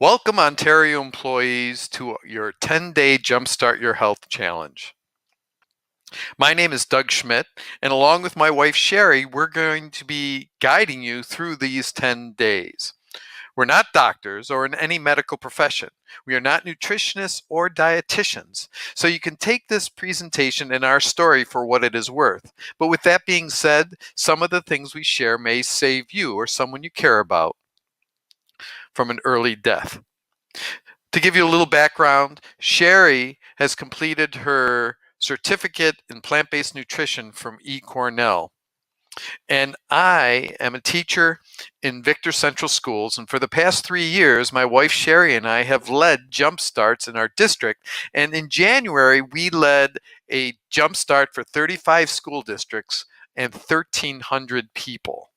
Welcome, Ontario employees, to your 10-day Jumpstart Your Health Challenge. My name is Doug Schmidt, and along with my wife Sherry, we're going to be guiding you through these 10 days. We're not doctors or in any medical profession. We are not nutritionists or dietitians, so you can take this presentation and our story for what it is worth. But with that being said, some of the things we share may save you or someone you care about from an early death. To give you a little background, Sherry has completed her certificate in plant-based nutrition from eCornell. And I am a teacher in Victor Central Schools. And for the past 3 years, my wife Sherry and I have led Jumpstarts in our district. And in January, we led a Jumpstart for 35 school districts and 1,300 people.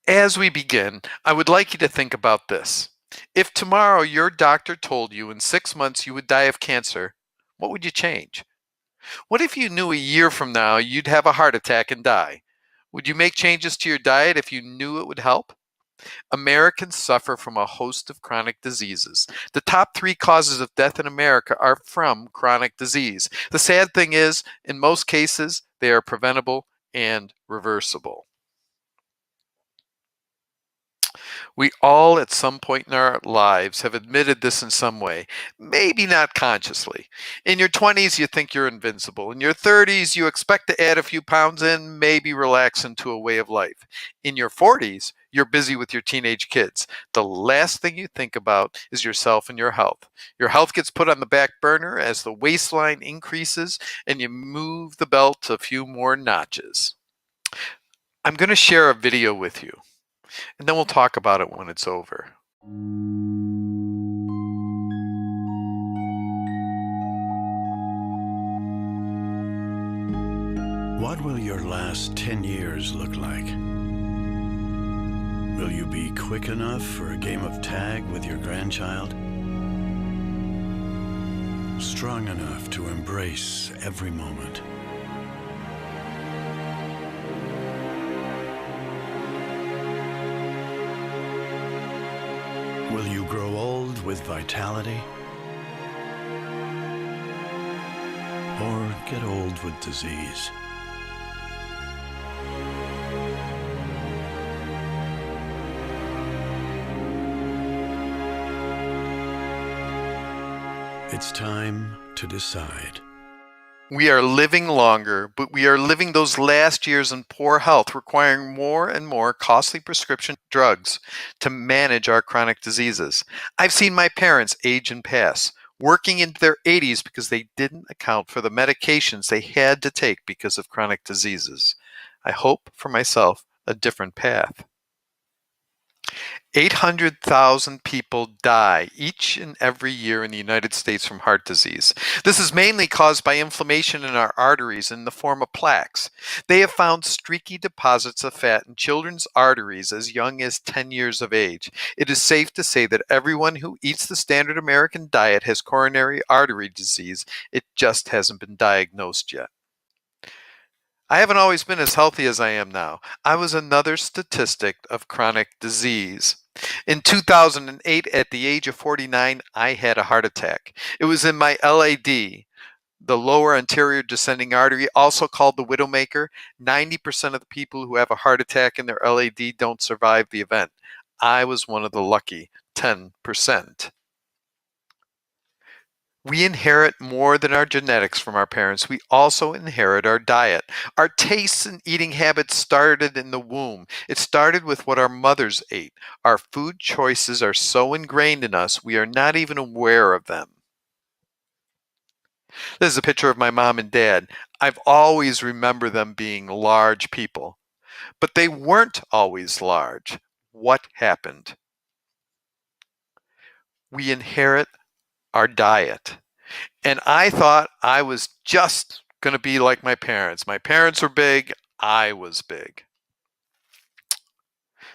As we begin, I would like you to think about this. If tomorrow your doctor told you in 6 months you would die of cancer, what would you change? What if you knew a year from now you'd have a heart attack and die? Would you make changes to your diet if you knew it would help? Americans suffer from a host of chronic diseases. The top 3 causes of death in America are from chronic disease. The sad thing is, in most cases, they are preventable and reversible. We all at some point in our lives have admitted this in some way, maybe not consciously. In your 20s, you think you're invincible. In your 30s, you expect to add a few pounds in, maybe relax into a way of life. In your 40s, you're busy with your teenage kids. The last thing you think about is yourself and your health. Your health gets put on the back burner as the waistline increases and you move the belt a few more notches. I'm going to share a video with you, and then we'll talk about it when it's over. What will your last 10 years look like? Will you be quick enough for a game of tag with your grandchild? Strong enough to embrace every moment? Will you grow old with vitality? Or get old with disease? It's time to decide. We are living longer, but we are living those last years in poor health, requiring more and more costly prescription drugs to manage our chronic diseases. I've seen my parents age and pass, working into their 80s because they didn't account for the medications they had to take because of chronic diseases. I hope for myself a different path. 800,000 people die each and every year in the United States from heart disease. This is mainly caused by inflammation in our arteries in the form of plaques. They have found streaky deposits of fat in children's arteries as young as 10 years of age. It is safe to say that everyone who eats the standard American diet has coronary artery disease. It just hasn't been diagnosed yet. I haven't always been as healthy as I am now. I was another statistic of chronic disease. In 2008, at the age of 49, I had a heart attack. It was in my LAD, the lower anterior descending artery, also called the widowmaker. 90% of the people who have a heart attack in their LAD don't survive the event. I was one of the lucky 10%. We inherit more than our genetics from our parents. We also inherit our diet. Our tastes and eating habits started in the womb. It started with what our mothers ate. Our food choices are so ingrained in us, we are not even aware of them. This is a picture of my mom and dad. I've always remembered them being large people, but they weren't always large. What happened? We inherit our diet. And I thought I was just going to be like my parents. My parents were big, I was big.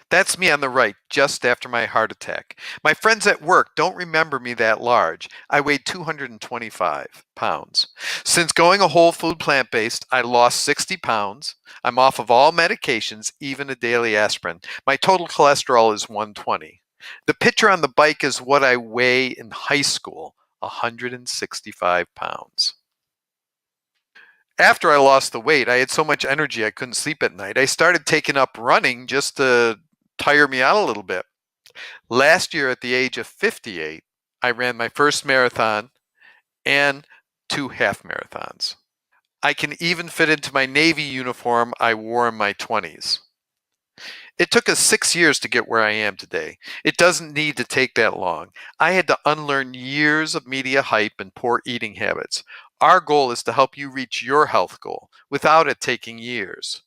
That's me on the right, just after my heart attack. My friends at work don't remember me that large. I weighed 225 pounds. Since going a whole food plant-based, I lost 60 pounds. I'm off of all medications, even a daily aspirin. My total cholesterol is 120. The picture on the bike is what I weigh in high school, 165 pounds. After I lost the weight, I had so much energy I couldn't sleep at night. I started taking up running just to tire me out a little bit. Last year, at the age of 58, I ran my first marathon and 2 half marathons. I can even fit into my Navy uniform I wore in my 20s. It took us 6 years to get where I am today. It doesn't need to take that long. I had to unlearn years of media hype and poor eating habits. Our goal is to help you reach your health goal without it taking years.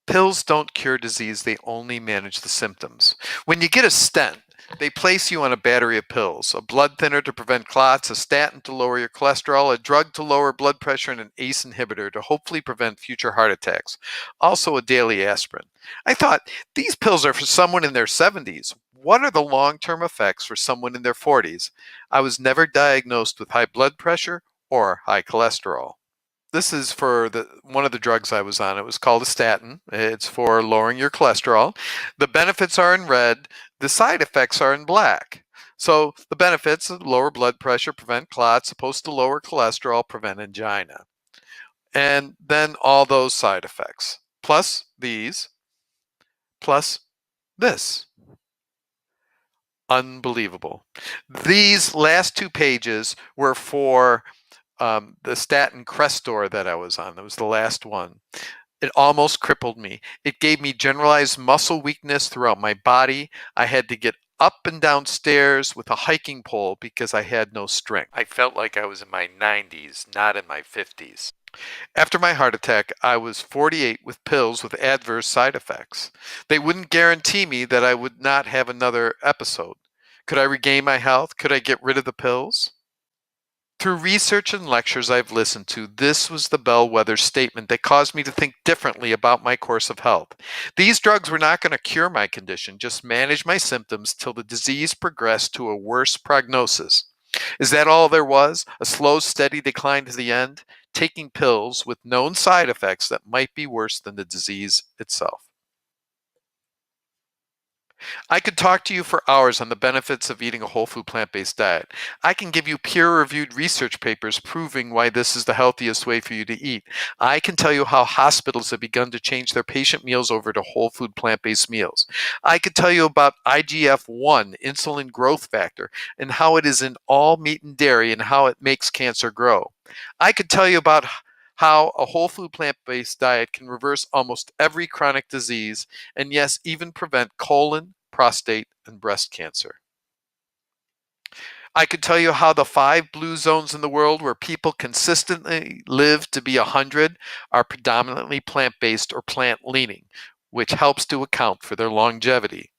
Pills don't cure disease, they only manage the symptoms. When you get a stent, they place you on a battery of pills: a blood thinner to prevent clots, a statin to lower your cholesterol, a drug to lower blood pressure, and an ACE inhibitor to hopefully prevent future heart attacks. Also, a daily aspirin. I thought, these pills are for someone in their 70s. What are the long-term effects for someone in their 40s? I was never diagnosed with high blood pressure or high cholesterol. This is for one of the drugs I was on. It was called a statin. It's for lowering your cholesterol. The benefits are in red. The side effects are in black. So the benefits: lower blood pressure, prevent clots, supposed to lower cholesterol, prevent angina. And then all those side effects, plus these, plus this. Unbelievable. These last 2 pages were for the statin Crestor that I was on. That was the last one. It almost crippled me. It gave me generalized muscle weakness throughout my body. I had to get up and down stairs with a hiking pole because I had no strength. I felt like I was in my 90s, not in my 50s. After my heart attack, I was 48 with pills with adverse side effects. They wouldn't guarantee me that I would not have another episode. Could I regain my health? Could I get rid of the pills? Through research and lectures I've listened to, this was the bellwether statement that caused me to think differently about my course of health. These drugs were not going to cure my condition, just manage my symptoms till the disease progressed to a worse prognosis. Is that all there was? A slow, steady decline to the end? Taking pills with known side effects that might be worse than the disease itself. I could talk to you for hours on the benefits of eating a whole food plant-based diet. I can give you peer-reviewed research papers proving why this is the healthiest way for you to eat. I can tell you how hospitals have begun to change their patient meals over to whole food plant-based meals. I could tell you about IGF-1, insulin growth factor, and how it is in all meat and dairy and how it makes cancer grow. I could tell you about how a whole food plant-based diet can reverse almost every chronic disease, and yes, even prevent colon, prostate, and breast cancer. I could tell you how the 5 blue zones in the world where people consistently live to be 100 are predominantly plant-based or plant-leaning, which helps to account for their longevity.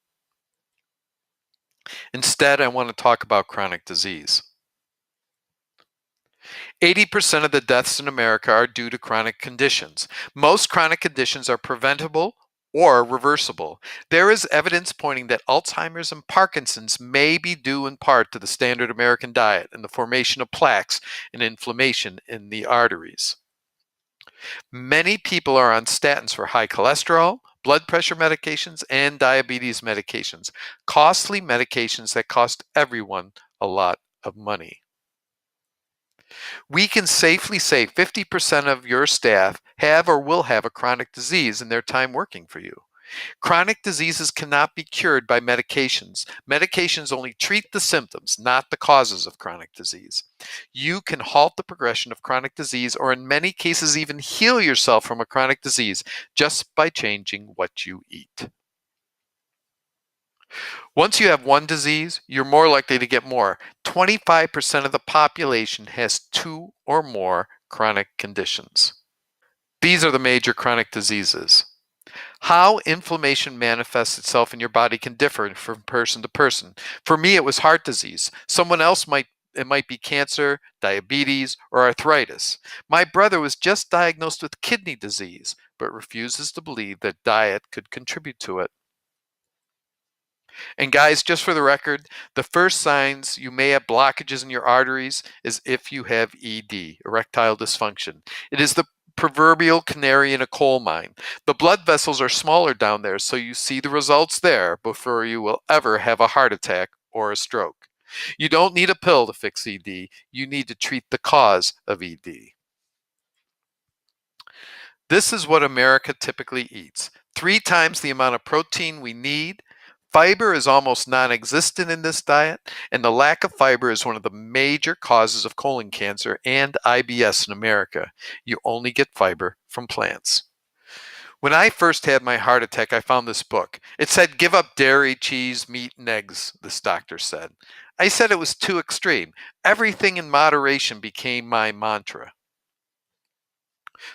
Instead, I want to talk about chronic disease. 80% of the deaths in America are due to chronic conditions. Most chronic conditions are preventable or reversible. There is evidence pointing that Alzheimer's and Parkinson's may be due in part to the standard American diet and the formation of plaques and inflammation in the arteries. Many people are on statins for high cholesterol, blood pressure medications, and diabetes medications, costly medications that cost everyone a lot of money. We can safely say 50% of your staff have or will have a chronic disease in their time working for you. Chronic diseases cannot be cured by medications. Medications only treat the symptoms, not the causes of chronic disease. You can halt the progression of chronic disease, or in many cases even heal yourself from a chronic disease, just by changing what you eat. Once you have one disease, you're more likely to get more. 25% of the population has 2 or more chronic conditions. These are the major chronic diseases. How inflammation manifests itself in your body can differ from person to person. For me, it was heart disease. Someone else it might be cancer, diabetes, or arthritis. My brother was just diagnosed with kidney disease, but refuses to believe that diet could contribute to it. And guys, just for the record, the first signs you may have blockages in your arteries is if you have ED, erectile dysfunction. It is the proverbial canary in a coal mine. The blood vessels are smaller down there, so you see the results there before you will ever have a heart attack or a stroke. You don't need a pill to fix ED. You need to treat the cause of ED. This is what America typically eats: 3 times the amount of protein we need. Fiber is almost non-existent in this diet, and the lack of fiber is one of the major causes of colon cancer and IBS in America. You only get fiber from plants. When I first had my heart attack, I found this book. It said, "Give up dairy, cheese, meat, and eggs," this doctor said. I said it was too extreme. Everything in moderation became my mantra.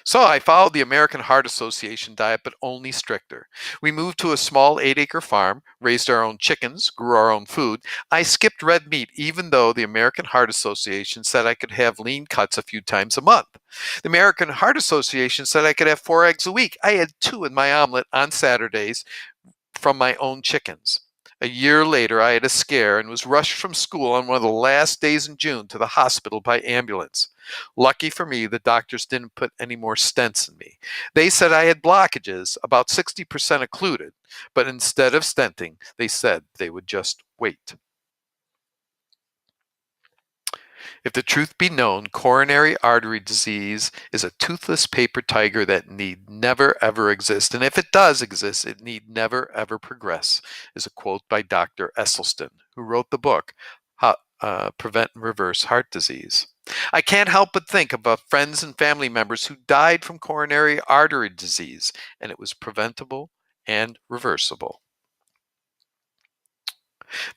So I followed the American Heart Association diet, but only stricter. We moved to a small 8-acre farm, raised our own chickens, grew our own food. I skipped red meat, even though the American Heart Association said I could have lean cuts a few times a month. The American Heart Association said I could have 4 eggs a week. I had 2 in my omelet on Saturdays from my own chickens. A year later, I had a scare and was rushed from school on one of the last days in June to the hospital by ambulance. Lucky for me, the doctors didn't put any more stents in me. They said I had blockages, about 60% occluded, but instead of stenting, they said they would just wait. If the truth be known, coronary artery disease is a toothless paper tiger that need never ever exist. And if it does exist, it need never ever progress, is a quote by Dr. Esselstyn, who wrote the book, Prevent and Reverse Heart Disease. I can't help but think about friends and family members who died from coronary artery disease, and it was preventable and reversible.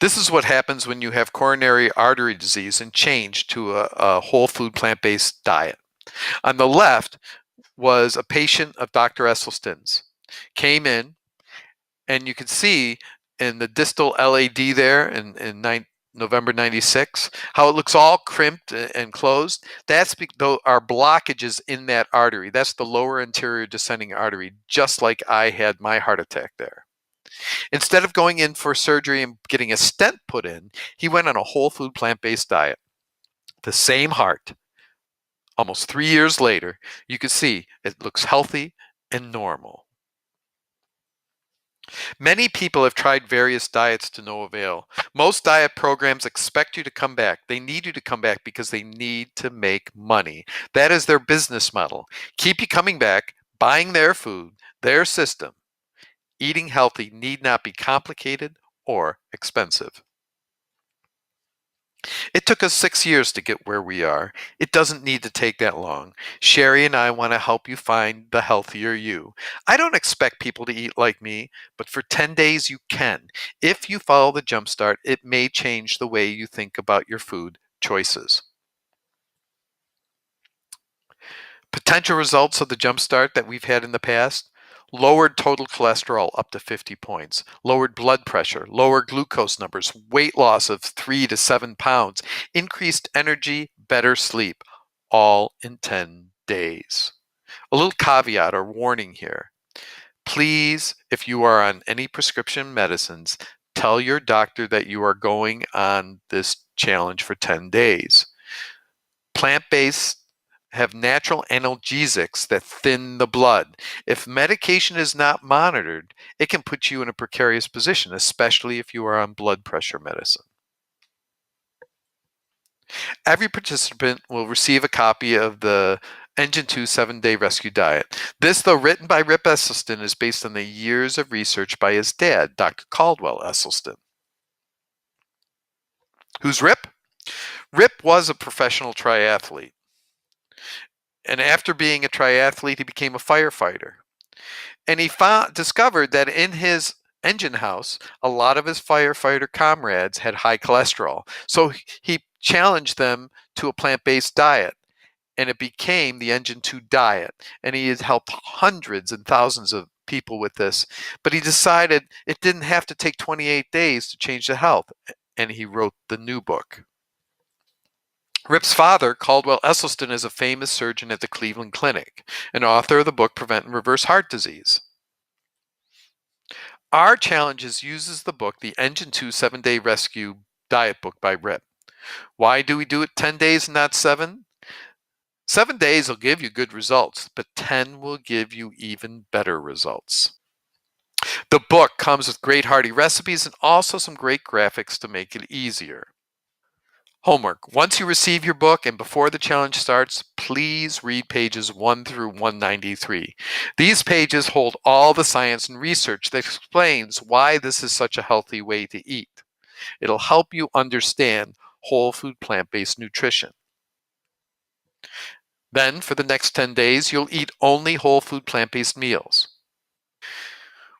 This is what happens when you have coronary artery disease and change to a whole food plant-based diet. On the left was a patient of Dr. Esselstyn's. Came in, and you can see in the distal LAD there in November 96, how it looks all crimped and closed. That's our blockages in that artery. That's the lower anterior descending artery, just like I had my heart attack there. Instead of going in for surgery and getting a stent put in, he went on a whole food plant-based diet. The same heart. Almost 3 years later, you can see it looks healthy and normal. Many people have tried various diets to no avail. Most diet programs expect you to come back. They need you to come back because they need to make money. That is their business model. Keep you coming back, buying their food, their system. Eating healthy need not be complicated or expensive. It took us 6 years to get where we are. It doesn't need to take that long. Sherry and I want to help you find the healthier you. I don't expect people to eat like me, but for 10 days you can. If you follow the Jumpstart, it may change the way you think about your food choices. Potential results of the Jumpstart that we've had in the past: lowered total cholesterol up to 50 points, lowered blood pressure, lower glucose numbers, weight loss of 3 to 7 pounds, increased energy, better sleep, all in 10 days. A little caveat or warning here. Please, if you are on any prescription medicines, tell your doctor that you are going on this challenge for 10 days. Plant-based have natural analgesics that thin the blood. If medication is not monitored, it can put you in a precarious position, especially if you are on blood pressure medicine. Every participant will receive a copy of the Engine 2 7-Day Rescue Diet. This, though written by Rip Esselstyn, is based on the years of research by his dad, Dr. Caldwell Esselstyn. Who's Rip? Rip was a professional triathlete. And after being a triathlete, he became a firefighter. And he discovered that in his engine house, a lot of his firefighter comrades had high cholesterol. So he challenged them to a plant-based diet, and it became the Engine 2 diet. And he has helped hundreds and thousands of people with this. But he decided it didn't have to take 28 days to change the health, and he wrote the new book. Rip's father, Caldwell Esselstyn, is a famous surgeon at the Cleveland Clinic, and author of the book Prevent and Reverse Heart Disease. Our Challenges uses the book, the Engine 2 7-Day Rescue Diet book by Rip. Why do we do it 10 days and not 7? 7 days will give you good results, but 10 will give you even better results. The book comes with great hearty recipes and also some great graphics to make it easier. Homework. Once you receive your book and before the challenge starts, please read pages 1 through 193. These pages hold all the science and research that explains why this is such a healthy way to eat. It'll help you understand whole food plant-based nutrition. Then, for the next 10 days, you'll eat only whole food plant-based meals.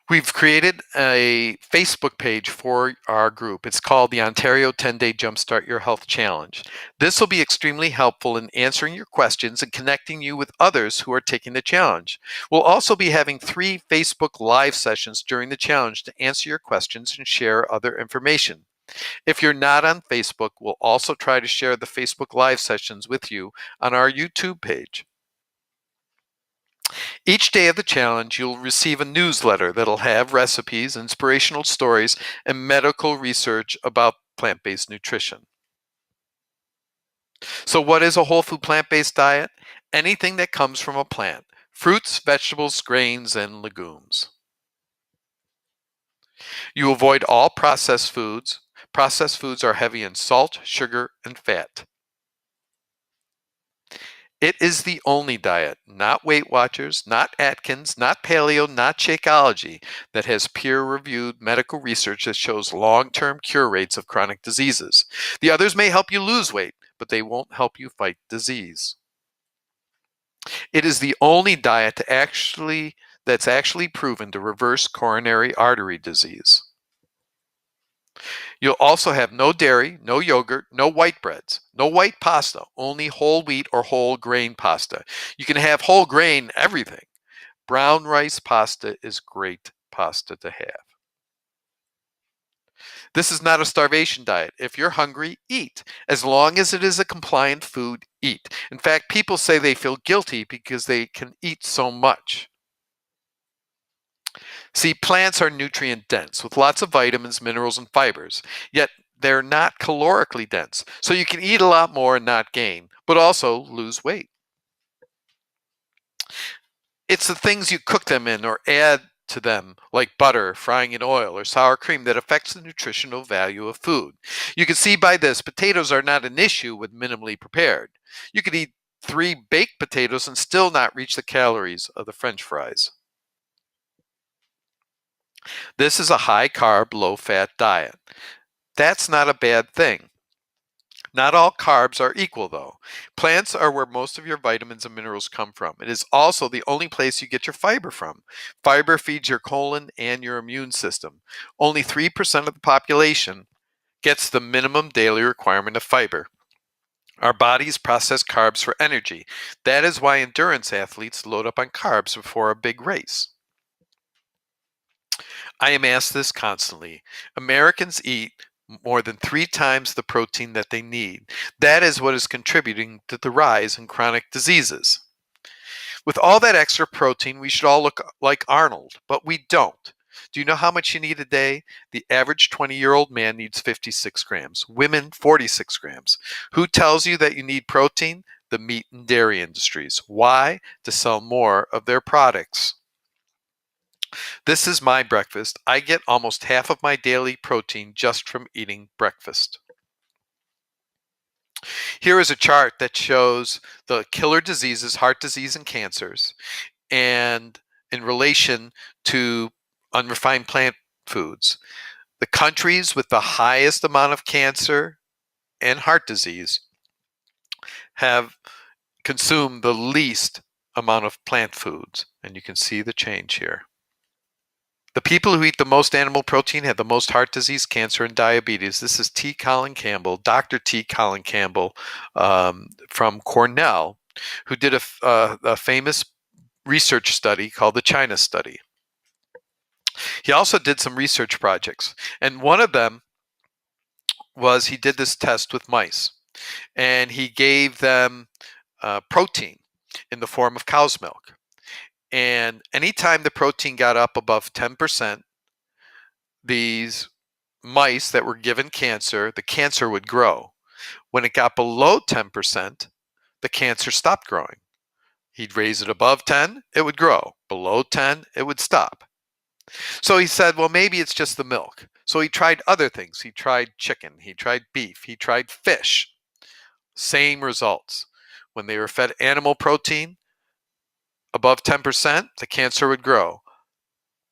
We've created a Facebook page for our group. It's called the Ontario 10-Day Jumpstart Your Health Challenge. This will be extremely helpful in answering your questions and connecting you with others who are taking the challenge. We'll also be having 3 Facebook Live sessions during the challenge to answer your questions and share other information. If you're not on Facebook, we'll also try to share the Facebook Live sessions with you on our YouTube page. Each day of the challenge, you'll receive a newsletter that'll have recipes, inspirational stories, and medical research about plant-based nutrition. So what is a whole food plant-based diet? Anything that comes from a plant: fruits, vegetables, grains, and legumes. You avoid all processed foods. Processed foods are heavy in salt, sugar, and fat. It is the only diet, not Weight Watchers, not Atkins, not Paleo, not Shakeology, that has peer-reviewed medical research that shows long-term cure rates of chronic diseases. The others may help you lose weight, but they won't help you fight disease. It is the only diet that's actually proven to reverse coronary artery disease. You'll also have no dairy, no yogurt, no white breads, no white pasta, only whole wheat or whole grain pasta. You can have whole grain everything. Brown rice pasta is great pasta to have. This is not a starvation diet. If you're hungry, eat. As long as it is a compliant food, eat. In fact, people say they feel guilty because they can eat so much. See, plants are nutrient dense with lots of vitamins, minerals, and fibers, yet they're not calorically dense. So you can eat a lot more and not gain, but also lose weight. It's the things you cook them in or add to them, like butter, frying in oil, or sour cream, that affects the nutritional value of food. You can see by this, potatoes are not an issue with minimally prepared. You could eat 3 baked potatoes and still not reach the calories of the French fries. This is a high-carb, low-fat diet. That's not a bad thing. Not all carbs are equal, though. Plants are where most of your vitamins and minerals come from. It is also the only place you get your fiber from. Fiber feeds your colon and your immune system. Only 3% of the population gets the minimum daily requirement of fiber. Our bodies process carbs for energy. That is why endurance athletes load up on carbs before a big race. I am asked this constantly. Americans eat more than 3 times the protein that they need. That is what is contributing to the rise in chronic diseases. With all that extra protein, we should all look like Arnold, but we don't. Do you know how much you need a day? The average 20-year-old man needs 56 grams, women 46 grams. Who tells you that you need protein? The meat and dairy industries. Why? To sell more of their products. This is my breakfast. I get almost half of my daily protein just from eating breakfast. Here is a chart that shows the killer diseases, heart disease and cancers, and in relation to unrefined plant foods. The countries with the highest amount of cancer and heart disease have consumed the least amount of plant foods, and you can see the change here. The people who eat the most animal protein have the most heart disease, cancer, and diabetes. This is T. Colin Campbell, Dr. T. Colin Campbell from Cornell, who did a famous research study called the China Study. He also did some research projects, and one of them was he did this test with mice, and he gave them protein in the form of cow's milk. And anytime the protein got up above 10%, these mice that were given cancer, the cancer would grow. When it got below 10%, the cancer stopped growing. He'd raise it above 10, it would grow. Below 10, it would stop. So he said, well, maybe it's just the milk. So he tried other things. He tried chicken, he tried beef, he tried fish. Same results. When they were fed animal protein, above 10%, the cancer would grow.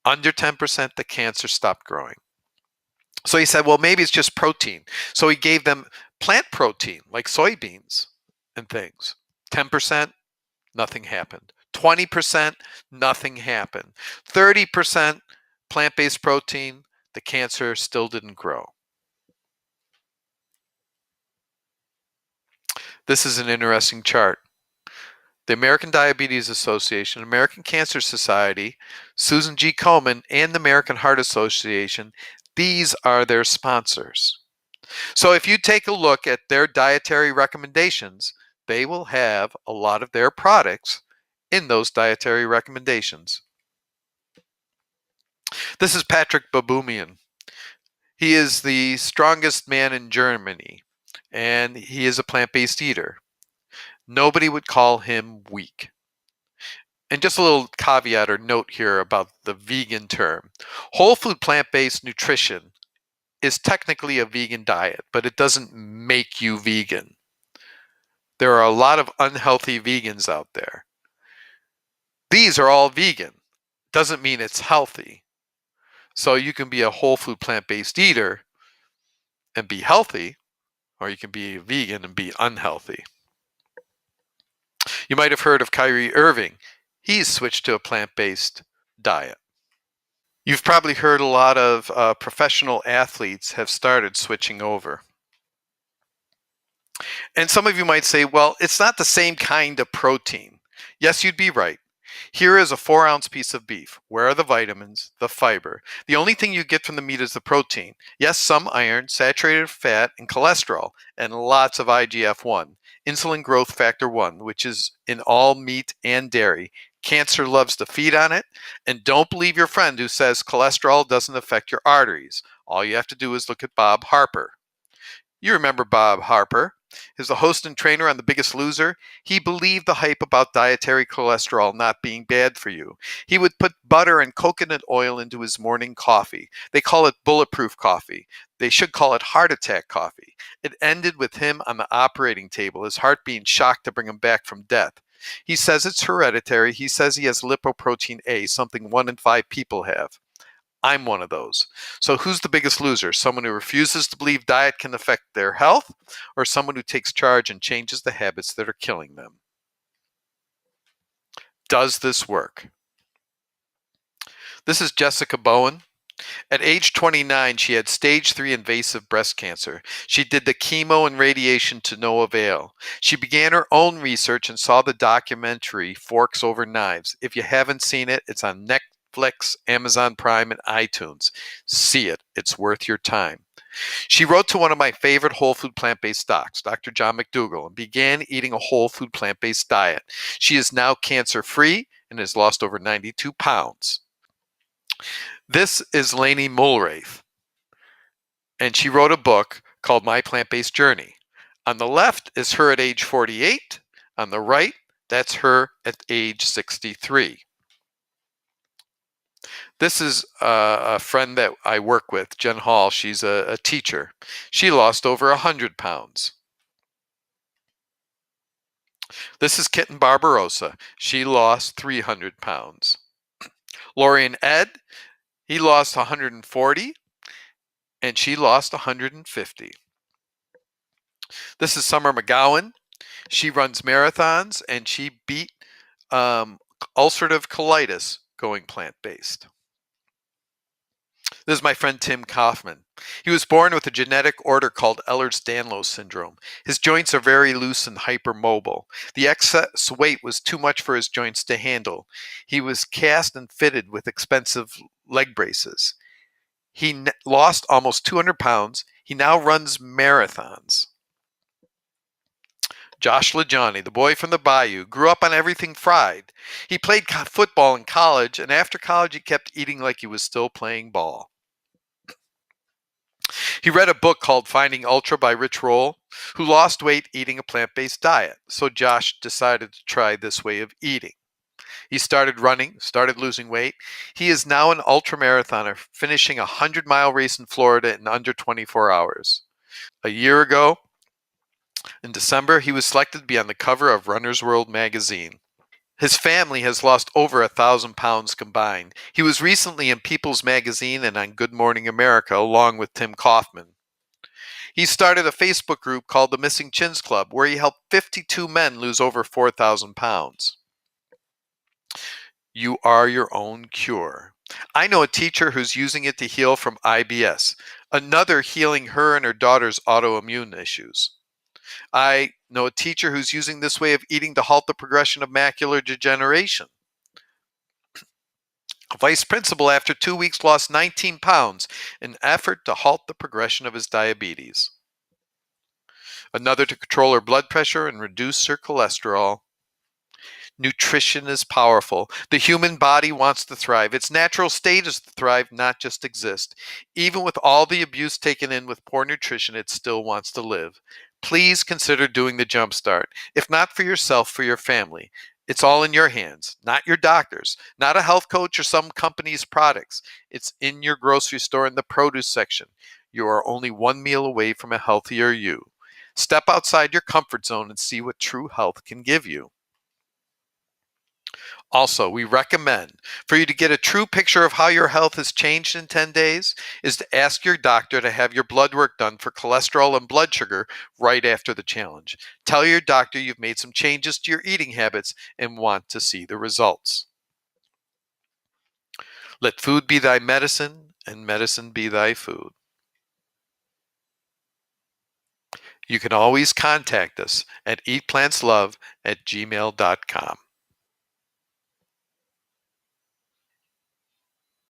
Under 10%, the cancer stopped growing. So he said, well, maybe it's just protein. So he gave them plant protein, like soybeans and things. 10%, nothing happened. 20%, nothing happened. 30% plant-based protein, the cancer still didn't grow. This is an interesting chart. The American Diabetes Association, American Cancer Society, Susan G. Komen, and the American Heart Association, these are their sponsors. So if you take a look at their dietary recommendations, they will have a lot of their products in those dietary recommendations. This is Patrick Baboumian. He is the strongest man in Germany, and he is a plant-based eater. Nobody would call him weak. And just a little caveat or note here about the vegan term. Whole food plant-based nutrition is technically a vegan diet, but it doesn't make you vegan. There are a lot of unhealthy vegans out there. These are all vegan. Doesn't mean it's healthy. So you can be a whole food plant-based eater and be healthy, or you can be a vegan and be unhealthy. You might have heard of Kyrie Irving. He's switched to a plant-based diet. You've probably heard a lot of professional athletes have started switching over. And some of you might say, well, it's not the same kind of protein. Yes, you'd be right. Here is a 4-ounce piece of beef. Where are the vitamins, the fiber? The only thing you get from the meat is the protein. Yes, some iron, saturated fat, and cholesterol, and lots of IGF-1, insulin growth factor 1, which is in all meat and dairy. Cancer loves to feed on it. And don't believe your friend who says cholesterol doesn't affect your arteries. All you have to do is look at Bob Harper. You remember Bob Harper. He's the host and trainer on The Biggest Loser. He believed the hype about dietary cholesterol not being bad for you. He would put butter and coconut oil into his morning coffee. They call it bulletproof coffee. They should call it heart attack coffee. It ended with him on the operating table, his heart being shocked to bring him back from death. He says it's hereditary. He says he has lipoprotein A, something 1 in 5 people have. I'm one of those. So who's the biggest loser? Someone who refuses to believe diet can affect their health, or someone who takes charge and changes the habits that are killing them? Does this work? This is Jessica Bowen. At age 29, she had stage 3 invasive breast cancer. She did the chemo and radiation to no avail. She began her own research and saw the documentary Forks Over Knives. If you haven't seen it, it's on Netflix, Amazon Prime, and iTunes. See it. It's worth your time. She wrote to one of my favorite whole food plant-based docs, Dr. John McDougall, and began eating a whole food plant-based diet. She is now cancer-free and has lost over 92 pounds. This is Lainey Mulrath, and she wrote a book called My Plant-Based Journey. On the left is her at age 48. On the right, that's her at age 63. This is a friend that I work with, Jen Hall. She's a teacher. She lost over 100 pounds. This is Kitten Barbarossa. She lost 300 pounds. Lori and Ed, he lost 140, and she lost 150. This is Summer McGowan. She runs marathons, and she beat ulcerative colitis going plant-based. This is my friend Tim Kaufman. He was born with a genetic order called Ehlers-Danlos syndrome. His joints are very loose and hypermobile. The excess weight was too much for his joints to handle. He was cast and fitted with expensive leg braces. He lost almost 200 pounds. He now runs marathons. Josh LaJohny, the boy from the bayou, grew up on everything fried. He played football in college, and after college he kept eating like he was still playing ball. He read a book called Finding Ultra by Rich Roll, who lost weight eating a plant-based diet. So Josh decided to try this way of eating. He started running, started losing weight. He is now an ultra marathoner, finishing a 100-mile race in Florida in under 24 hours. A year ago, in December, he was selected to be on the cover of Runner's World magazine. His family has lost over 1,000 pounds combined. He was recently in People's Magazine and on Good Morning America along with Tim Kaufman. He started a Facebook group called the Missing Chins Club, where he helped 52 men lose over 4,000 pounds. You are your own cure. I know a teacher who's using it to heal from IBS, another healing her and her daughter's autoimmune issues. I know a teacher who's using this way of eating to halt the progression of macular degeneration. A vice principal, after 2 weeks, lost 19 pounds in an effort to halt the progression of his diabetes. Another to control her blood pressure and reduce her cholesterol. Nutrition is powerful. The human body wants to thrive. Its natural state is to thrive, not just exist. Even with all the abuse taken in with poor nutrition, it still wants to live. Please consider doing the Jumpstart. If not for yourself, for your family. It's all in your hands, not your doctor's, not a health coach or some company's products. It's in your grocery store in the produce section. You are only one meal away from a healthier you. Step outside your comfort zone and see what true health can give you. Also, we recommend for you to get a true picture of how your health has changed in 10 days is to ask your doctor to have your blood work done for cholesterol and blood sugar right after the challenge. Tell your doctor you've made some changes to your eating habits and want to see the results. Let food be thy medicine and medicine be thy food. You can always contact us at eatplantslove@gmail.com.